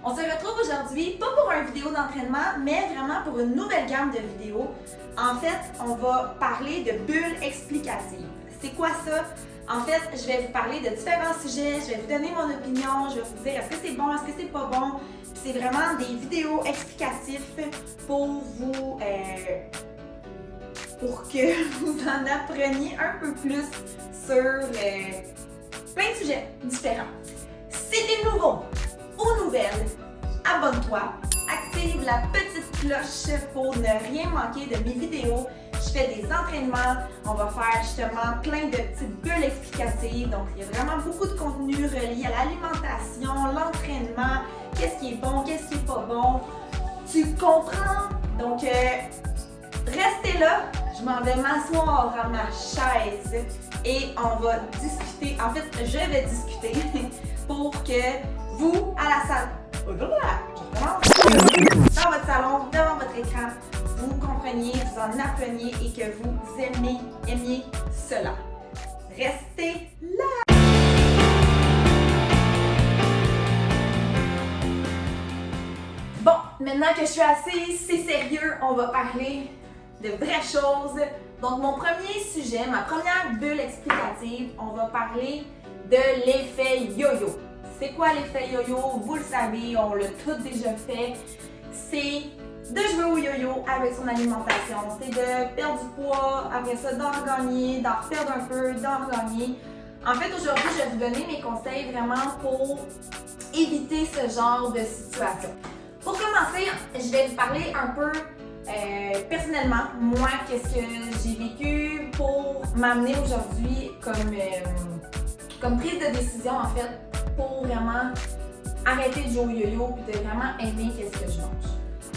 On se retrouve aujourd'hui, pas pour une vidéo d'entraînement, mais vraiment pour une nouvelle gamme de vidéos. En fait, on va parler de bulles explicatives. C'est quoi ça? En fait, je vais vous parler de différents sujets, je vais vous donner mon opinion, je vais vous dire est-ce que c'est bon, est-ce que c'est pas bon. C'est vraiment des vidéos explicatives pour vous, pour que vous en appreniez un peu plus sur plein de sujets différents. Si t'es nouveau ou nouvelle, abonne-toi, active la petite cloche pour ne rien manquer de mes vidéos. Je fais des entraînements, on va faire justement plein de petites bulles explicatives. Donc, il y a vraiment beaucoup de contenu relié à l'alimentation, l'entraînement, qu'est-ce qui est bon, qu'est-ce qui est pas bon. Tu comprends? Donc, restez là, je m'en vais m'asseoir à ma chaise et on va discuter. En fait, je vais discuter pour que vous, à la salle, dans votre salon, devant votre écran, vous compreniez, vous en appreniez et que vous aimiez cela. Restez là! Bon, maintenant que je suis assise, c'est sérieux, on va parler de vraies choses. Donc, mon premier sujet, ma première bulle explicative, on va parler de l'effet yo-yo. C'est quoi l'effet yo-yo? Vous le savez, on l'a tous déjà fait. C'est de jouer au yo-yo avec son alimentation. C'est de perdre du poids, après ça d'en regagner, d'en reperdre un peu, d'en regagner. En fait, aujourd'hui, je vais vous donner mes conseils vraiment pour éviter ce genre de situation. Pour commencer, je vais vous parler un peu personnellement, moi, qu'est-ce que j'ai vécu pour m'amener aujourd'hui comme prise de décision, en fait, pour vraiment arrêter de jouer au yo-yo et de vraiment aimer qu'est-ce que je mange.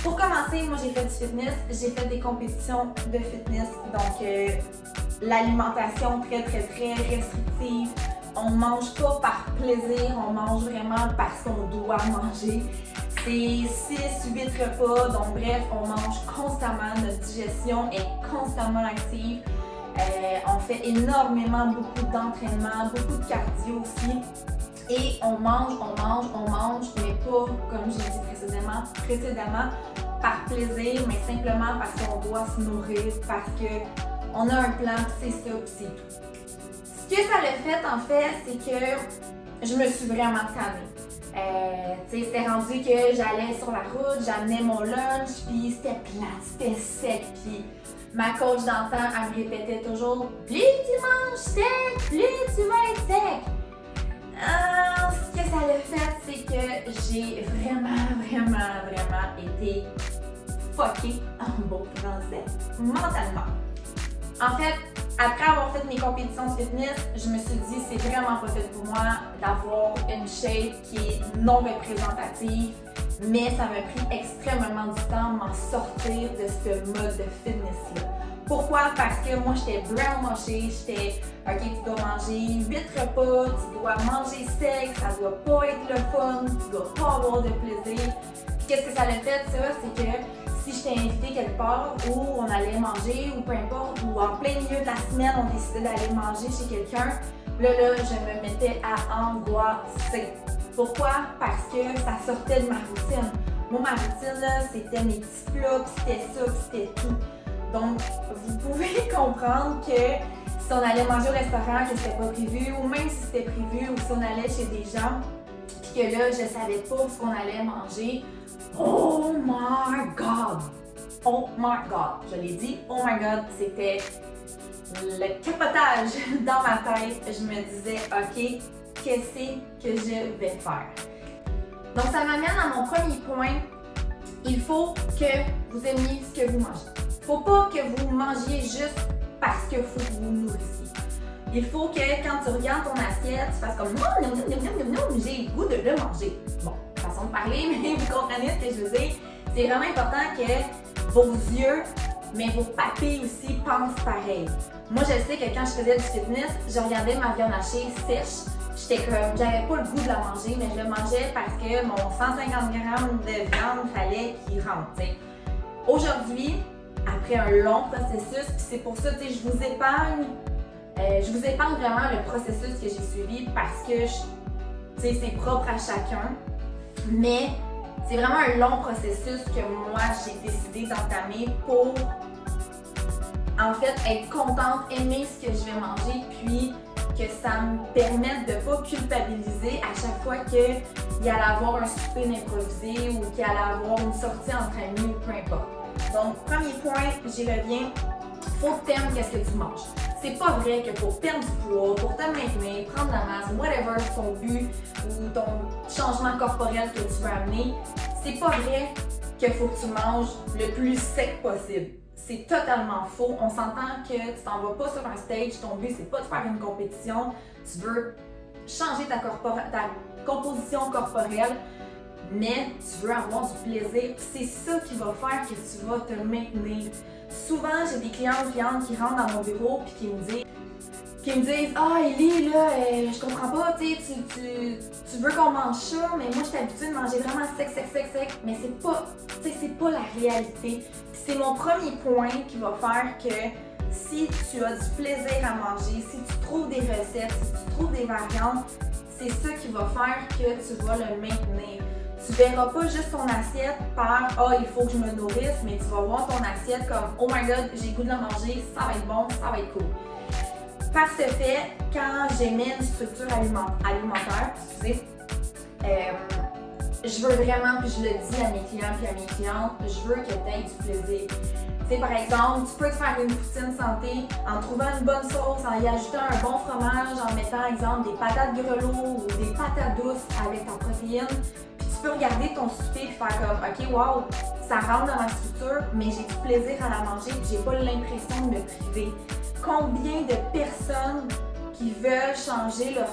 Pour commencer, moi j'ai fait du fitness, j'ai fait des compétitions de fitness, donc l'alimentation très restrictive. On mange pas par plaisir, on mange vraiment parce qu'on doit manger. C'est 6-8 repas, donc bref, on mange constamment, notre digestion est constamment active. On fait énormément, beaucoup d'entraînement, beaucoup de cardio aussi. Et on mange, mais pas, comme j'ai dit précédemment, par plaisir, mais simplement parce qu'on doit se nourrir, parce qu'on a un plan, c'est ça, c'est tout. Ce que ça l'a fait, en fait, c'est que je me suis vraiment tannée. C'était rendu que j'allais sur la route, j'amenais mon lunch, puis c'était plat, c'était sec, puis ma coach d'antan, elle me répétait toujours « Plus tu manges sec, plus tu vas être sec! » Ce que ça l'a fait, c'est que j'ai vraiment été fuckée, en beau français, mentalement. En fait, après avoir fait mes compétitions de fitness, je me suis dit c'est vraiment pas fait pour moi d'avoir une shape qui est non représentative, mais ça m'a pris extrêmement du temps de m'en sortir de ce mode de fitness-là. Pourquoi? Parce que moi, j'étais brainwashée, j'étais « Ok, tu dois manger 8 repas, tu dois manger sec, ça doit pas être le fun, tu dois pas avoir de plaisir. » Puis qu'est-ce que ça l'a fait, ça? C'est que si j'étais invitée quelque part où on allait manger ou peu importe, ou en plein milieu de la semaine, on décidait d'aller manger chez quelqu'un, là, je me mettais à angoisser. Pourquoi? Parce que ça sortait de ma routine. Moi, ma routine, là, c'était mes petits plats, c'était ça, c'était tout. Donc, vous pouvez comprendre que si on allait manger au restaurant, que c'était pas prévu, ou même si c'était prévu, ou si on allait chez des gens, puis que là, je savais pas ce qu'on allait manger, oh my God! Oh my God! Je l'ai dit, oh my God, c'était le capotage dans ma tête. Je me disais, OK, qu'est-ce que je vais faire? Donc, ça m'amène à mon premier point. Il faut que vous aimiez ce que vous mangez. Faut pas que vous mangiez juste parce qu'il faut que vous vous nourrissiez. Il faut que quand tu regardes ton assiette, tu fasses comme non, j'ai le goût de le manger. Bon, façon de parler, mais vous comprenez ce que je veux dire. C'est vraiment important que vos yeux, mais vos papilles aussi pensent pareil. Moi, je sais que quand je faisais du fitness, je regardais ma viande hachée sèche. J'étais comme, j'avais pas le goût de la manger, mais je le mangeais parce que mon 150 grammes de viande fallait qu'il rentre. T'sais. Aujourd'hui, après un long processus, puis c'est pour ça que je vous épargne vraiment le processus que j'ai suivi parce que c'est propre à chacun. Mais c'est vraiment un long processus que moi j'ai décidé d'entamer pour en fait être contente, aimer ce que je vais manger, puis que ça me permette de ne pas culpabiliser à chaque fois qu'il y allait avoir un souper improvisé ou qu'il allait avoir une sortie entre amis ou peu importe. Donc, premier point, j'y reviens, faut que t'aimes qu'est-ce que tu manges. C'est pas vrai que pour perdre du poids, pour te maintenir, prendre la masse, whatever ton but ou ton changement corporel que tu veux amener, c'est pas vrai qu'il faut que tu manges le plus sec possible. C'est totalement faux. On s'entend que tu t'en vas pas sur un stage, ton but c'est pas de faire une compétition, tu veux changer ta composition corporelle, mais tu veux avoir du plaisir. C'est ça qui va faire que tu vas te maintenir. Souvent, j'ai des clientes qui rentrent dans mon bureau et qui me disent Ah, Ellie, là, je comprends pas, tu veux qu'on mange ça, mais moi, je suis habituée de manger vraiment sec. Mais c'est pas la réalité. C'est mon premier point qui va faire que si tu as du plaisir à manger, si tu trouves des recettes, si tu trouves des variantes, c'est ça qui va faire que tu vas le maintenir. Tu verras pas juste ton assiette par « Ah, il faut que je me nourrisse », mais tu vas voir ton assiette comme « Oh my god, j'ai le goût de la manger, ça va être bon, ça va être cool ». Par ce fait, quand j'émets une structure alimentaire, je veux vraiment, puis je le dis à mes clients et à mes clientes, je veux que tu aies du plaisir. Par exemple, tu peux te faire une poutine santé en trouvant une bonne sauce, en y ajoutant un bon fromage, en mettant, exemple, des patates grelots ou des patates douces avec ta protéine. Puis tu peux regarder ton souper et faire comme, OK, wow, ça rentre dans ma structure, mais j'ai du plaisir à la manger et j'ai pas l'impression de me priver. Combien de personnes qui veulent changer leur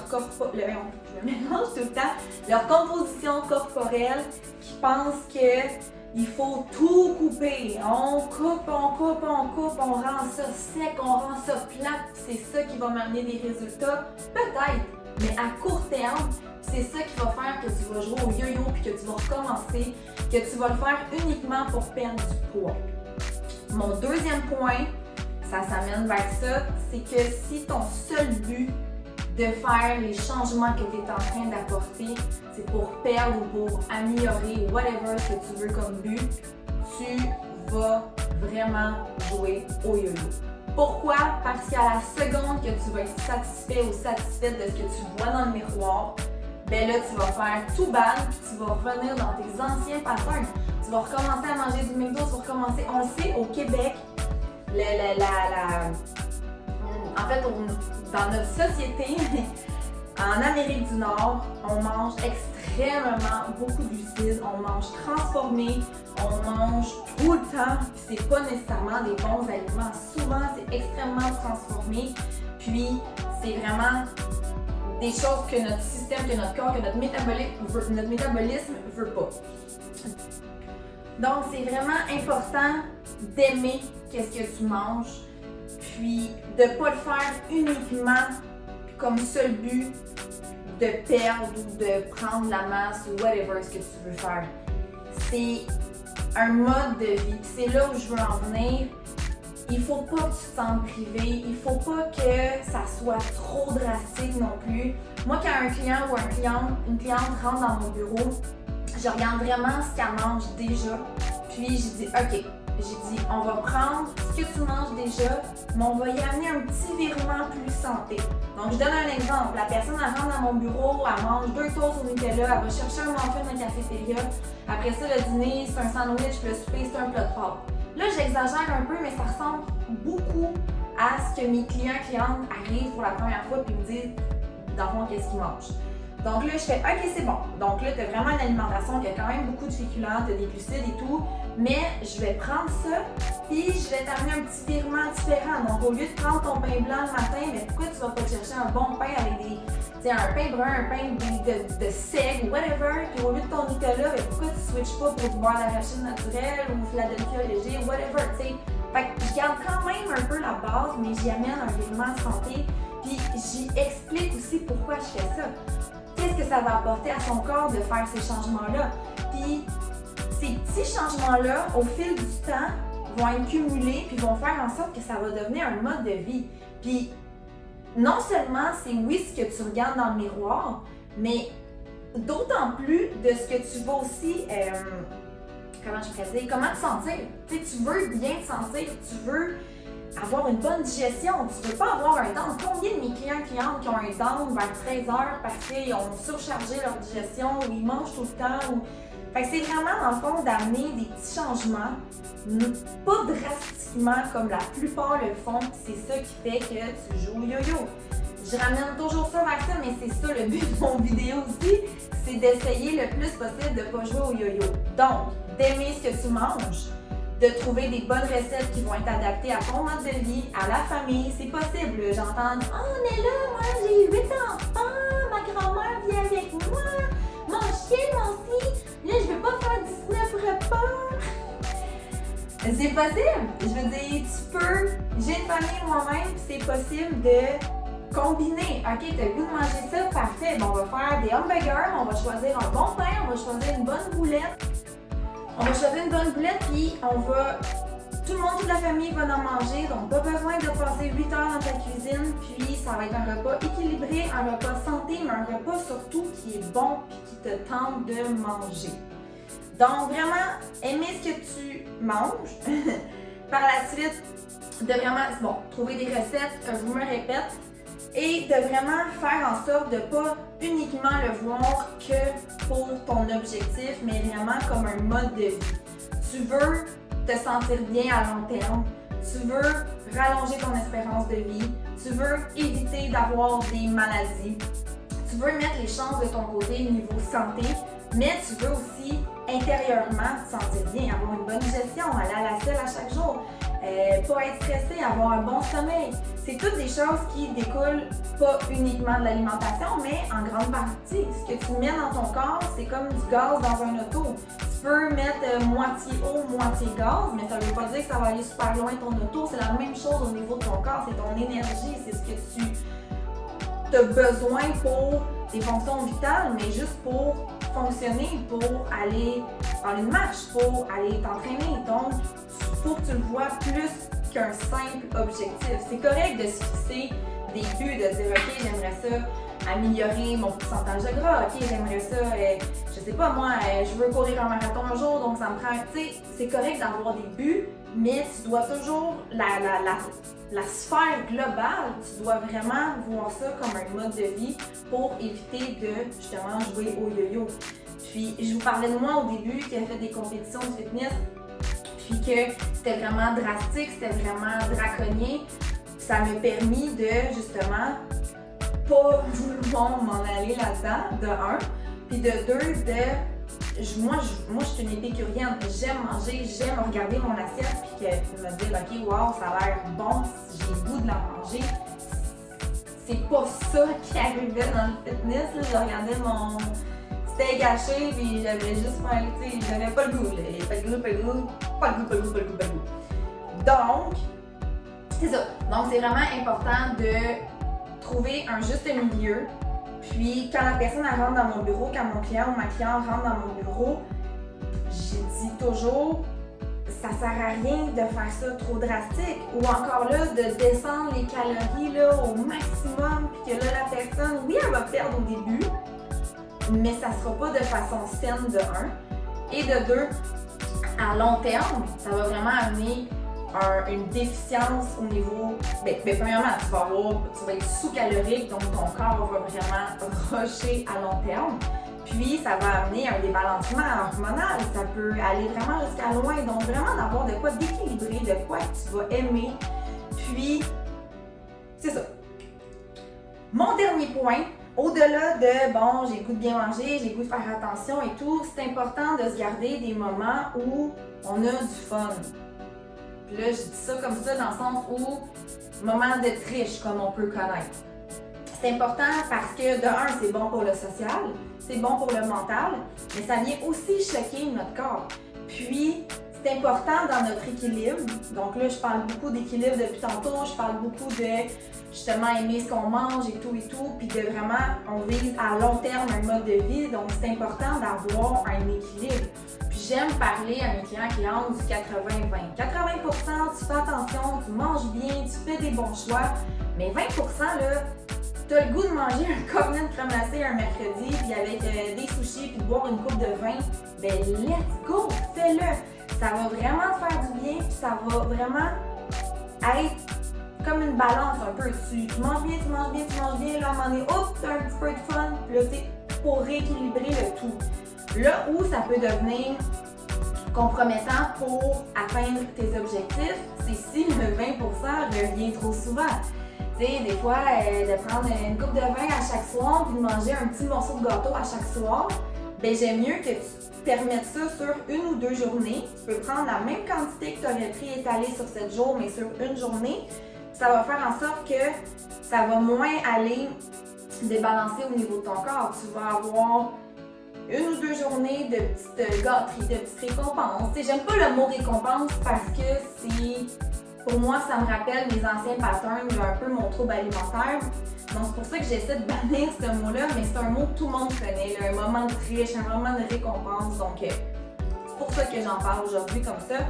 leur composition corporelle, qui pensent que il faut tout couper. On coupe, on rend ça sec, on rend ça plat, c'est ça qui va m'amener des résultats. Peut-être, mais à court terme, c'est ça qui va faire que tu vas jouer au yo-yo puis que tu vas recommencer, que tu vas le faire uniquement pour perdre du poids. Mon deuxième point, ça s'amène vers ça, c'est que si ton seul but de faire les changements que tu es en train d'apporter, c'est pour perdre ou pour améliorer whatever ce que tu veux comme but, tu vas vraiment jouer au yo-yo. Pourquoi? Parce qu'à la seconde que tu vas être satisfait ou satisfaite de ce que tu vois dans le miroir, ben là tu vas faire tout bad, puis tu vas revenir dans tes anciens patterns. Tu vas recommencer à manger du McDo, tu vas recommencer. On le sait, au Québec, en fait, dans notre société, en Amérique du Nord, on mange extrêmement beaucoup de glucides, on mange transformé, on mange tout le temps, puis c'est pas nécessairement des bons aliments. Souvent, c'est extrêmement transformé, puis c'est vraiment des choses que notre système, que notre corps, que notre métabolisme veut pas. Donc, c'est vraiment important d'aimer qu'est-ce que tu manges, puis de ne pas le faire uniquement comme seul but de perdre ou de prendre la masse ou whatever ce que tu veux faire. C'est un mode de vie. C'est là où je veux en venir. Il faut pas que tu te sentes privé. Il faut pas que ça soit trop drastique non plus. Moi, quand un client ou une cliente rentre dans mon bureau, je regarde vraiment ce qu'elle mange déjà. Puis je dis, OK, on va prendre ce que tu manges déjà, mais on va y amener un petit virement plus santé. Donc, je donne un exemple. La personne, elle rentre dans mon bureau, elle mange 2 toasts au Nutella, elle va chercher un muffin dans la cafétéria. Après ça, le dîner, c'est un sandwich, puis le souper, c'est un plat de pâtes. Là, j'exagère un peu, mais ça ressemble beaucoup à ce que mes clients-clientes arrivent pour la première fois et me disent, dans le fond, qu'est-ce qu'ils mangent. Donc là, je fais, OK, c'est bon. Donc là, tu as vraiment une alimentation qui a quand même beaucoup de féculents, tu as des glucides et tout. Mais je vais prendre ça, puis je vais t'amener un petit virement différent. Donc au lieu de prendre ton pain blanc le matin, mais pourquoi tu vas pas chercher un bon pain avec un pain brun, un pain de seigle, whatever. Puis au lieu de ton Nutella, mais pourquoi tu switches pas pour du beurre d'arachide naturel ou Philadelphia léger, whatever, tu sais. Fait que je garde quand même un peu la base, mais j'y amène un virement santé. Puis j'y explique aussi pourquoi je fais ça. Qu'est-ce que ça va apporter à son corps de faire ces changements-là? Puis ces petits changements-là, au fil du temps, vont être cumulés puis vont faire en sorte que ça va devenir un mode de vie. Puis non seulement c'est oui ce que tu regardes dans le miroir, mais d'autant plus de ce que tu vas aussi, comment je pourrais dire, comment te sentir. Tu sais, tu veux bien te sentir, tu veux avoir une bonne digestion, tu veux pas avoir un down. Combien de mes clients-clientes qui ont un down vers 13 heures parce qu'ils ont surchargé leur digestion ou ils mangent tout le temps ou... Fait que c'est vraiment dans le fond d'amener des petits changements, pas drastiquement comme la plupart le font, c'est ça qui fait que tu joues au yo-yo. Je ramène toujours ça vers ça, mais c'est ça le but de mon vidéo aussi, c'est d'essayer le plus possible de ne pas jouer au yo-yo. Donc, d'aimer ce que tu manges, de trouver des bonnes recettes qui vont être adaptées à ton mode de vie, à la famille, c'est possible. J'entends « Oh, mais là, moi j'ai 8 enfants, ma grand-mère vit avec moi, mon chien, mon fils, là je veux pas faire 19 repas. » C'est possible. Je veux dire, tu peux. J'ai une famille moi-même, c'est possible de combiner. Ok, t'as le goût de manger ça, parfait. Bon, on va faire des hamburgers, on va choisir un bon pain, on va choisir une bonne boulette. On va choisir une bonne boulette, puis on va. Tout le monde, toute la famille va en manger, donc pas besoin de passer 8 heures dans ta cuisine, puis ça va être un repas équilibré, un repas santé, mais un repas surtout qui est bon puis qui te tente de manger. Donc vraiment, aimer ce que tu manges. Par la suite, de vraiment, trouver des recettes, je me répète, et de vraiment faire en sorte de pas uniquement le voir que pour ton objectif, mais vraiment comme un mode de vie. Tu veux te sentir bien à long terme, tu veux rallonger ton espérance de vie, tu veux éviter d'avoir des maladies, tu veux mettre les chances de ton côté niveau santé, mais tu veux aussi intérieurement te sentir bien, avoir une bonne digestion, aller à la selle à chaque jour, pas être stressé, avoir un bon sommeil. C'est toutes des choses qui découlent pas uniquement de l'alimentation, mais en grande partie. Ce que tu mets dans ton corps, c'est comme du gaz dans un auto. Tu peux mettre moitié eau, moitié gaz, mais ça veut pas dire que ça va aller super loin ton auto. C'est la même chose au niveau de ton corps, c'est ton énergie, c'est ce que tu as besoin pour tes fonctions vitales, mais juste pour fonctionner, pour aller faire une marche, pour aller t'entraîner. Donc, il faut que tu le vois plus qu'un simple objectif. C'est correct de se fixer des buts, de dire « Ok, j'aimerais ça améliorer mon pourcentage de gras. Ok, j'aimerais ça, je sais pas moi, je veux courir un marathon un jour, donc ça me prend... » Tu sais, c'est correct d'avoir des buts, mais tu dois toujours la sphère globale, tu dois vraiment voir ça comme un mode de vie pour éviter de justement jouer au yo-yo. Puis je vous parlais de moi au début qui a fait des compétitions de fitness, puis que c'était vraiment drastique, c'était vraiment draconien. Ça m'a permis de justement pas vouloir m'en aller là-dedans, de un, puis de deux, moi je suis une épicurienne, j'aime manger, j'aime regarder mon assiette puis me dire ok wow ça a l'air bon, j'ai le goût de la manger. C'est pas ça qui arrivait dans le fitness, là. Je regardais mon steak haché puis j'avais juste faim, tu sais, j'avais pas le goût, pas le goût. Donc, c'est ça. Donc c'est vraiment important de trouver un juste milieu. Puis, quand la personne elle rentre dans mon bureau, quand mon client ou ma cliente rentre dans mon bureau, j'ai dit toujours, ça sert à rien de faire ça trop drastique. Ou encore là, de descendre les calories là, au maximum, puis que là, la personne, oui, elle va perdre au début, mais ça sera pas de façon saine de un. Et de deux, à long terme, ça va vraiment amener une déficience au niveau... premièrement, tu vas être sous-calorique, donc ton corps va vraiment rusher à long terme. Puis, ça va amener un débalancement hormonal. Ça peut aller vraiment jusqu'à loin. Donc, vraiment d'avoir de quoi d'équilibrer, de quoi tu vas aimer. Puis, c'est ça. Mon dernier point, au-delà de, j'ai le goût de bien manger, j'ai le goût de faire attention et tout, c'est important de se garder des moments où on a du fun. Puis là, je dis ça comme ça dans le sens où, moment de triche, comme on peut connaître. C'est important parce que, de un, c'est bon pour le social, c'est bon pour le mental, mais ça vient aussi choquer notre corps. Puis, c'est important dans notre équilibre. Donc là, je parle beaucoup d'équilibre depuis tantôt, je parle beaucoup de, justement, aimer ce qu'on mange et tout, puis de vraiment, on vise à long terme un mode de vie, donc c'est important d'avoir un équilibre. Puis j'aime parler à mes clients du 80-20. 80%, tu fais attention, tu manges bien, tu fais des bons choix, mais 20% là, t'as le goût de manger un cornet de crème glacée un mercredi, puis avec des sushis, puis de boire une coupe de vin, ben let's go, fais-le! Ça va vraiment te faire du bien, puis ça va vraiment être comme une balance un peu. Tu manges bien, tu manges bien, tu manges bien, là, à un moment donné, hop, t'as un petit peu de fun, puis là, tu pour rééquilibrer le tout. Là où ça peut devenir compromettant pour atteindre tes objectifs, c'est si le 20% revient trop souvent. Tu sais, des fois, de prendre une coupe de vin à chaque soir puis de manger un petit morceau de gâteau à chaque soir, ben j'aime mieux que tu permettes ça sur une ou 2 journées. Tu peux prendre la même quantité que tu aurais pris étalée sur 7 jours, mais sur une journée. Ça va faire en sorte que ça va moins aller débalancer au niveau de ton corps. Tu vas avoir une ou 2 journées de petites gâteries, de petites récompenses. T'sais, j'aime pas le mot récompense parce que pour moi, ça me rappelle mes anciens patterns, un peu mon trouble alimentaire. Donc c'est pour ça que j'essaie de bannir ce mot-là, mais c'est un mot que tout le monde connaît, là, un moment de triche, un moment de récompense. Donc c'est pour ça que j'en parle aujourd'hui comme ça.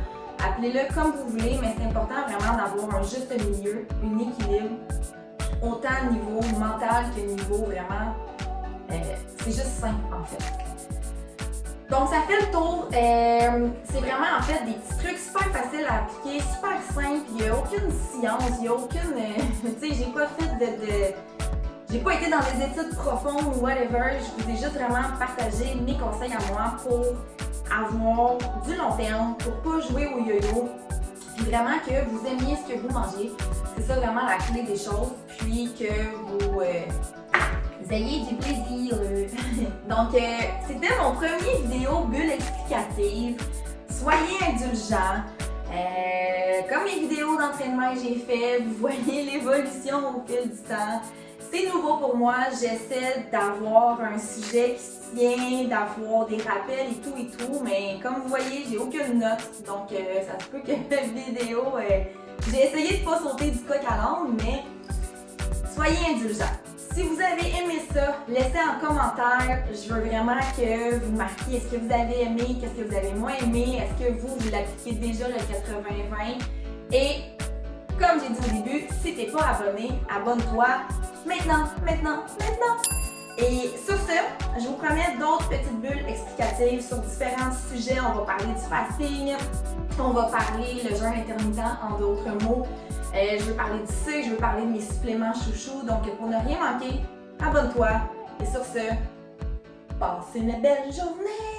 Appelez-le comme vous voulez, mais c'est important vraiment d'avoir un juste milieu, un équilibre, autant au niveau mental que au niveau vraiment. C'est juste simple en fait. Donc ça fait le tour. C'est vraiment en fait des petits trucs super faciles à appliquer, super simples. Il n'y a aucune science, il n'y a aucune. Tu sais, j'ai pas fait j'ai pas été dans des études profondes ou whatever. Je vous ai juste vraiment partagé mes conseils à moi pour avoir du long terme, pour pas jouer au yo-yo. Puis vraiment que vous aimiez ce que vous mangez. C'est ça vraiment la clé des choses. Puis que vous ayez du plaisir. Donc, c'était mon premier vidéo bulle explicative. Soyez indulgents. Comme les vidéos d'entraînement que j'ai fait, vous voyez l'évolution au fil du temps. C'est nouveau pour moi. J'essaie d'avoir un sujet qui se tient, d'avoir des rappels et tout. Mais comme vous voyez, j'ai aucune note. Donc, ça se peut que la vidéo... j'ai essayé de pas sauter du coq à l'âne, mais soyez indulgents. Si vous avez aimé ça, laissez en commentaire. Je veux vraiment que vous marquiez est-ce que vous avez aimé, qu'est-ce que vous avez moins aimé, est-ce que vous l'appliquez déjà le 80-20. Et comme j'ai dit au début, si t'es pas abonné, abonne-toi maintenant. Et sur ce, je vous promets d'autres petites bulles explicatives sur différents sujets. On va parler du fasting, on va parler le jeûne intermittent en d'autres mots. Je veux parler du sucre, je veux parler de mes suppléments chouchou. Donc pour ne rien manquer, abonne-toi. Et sur ce, passe une belle journée!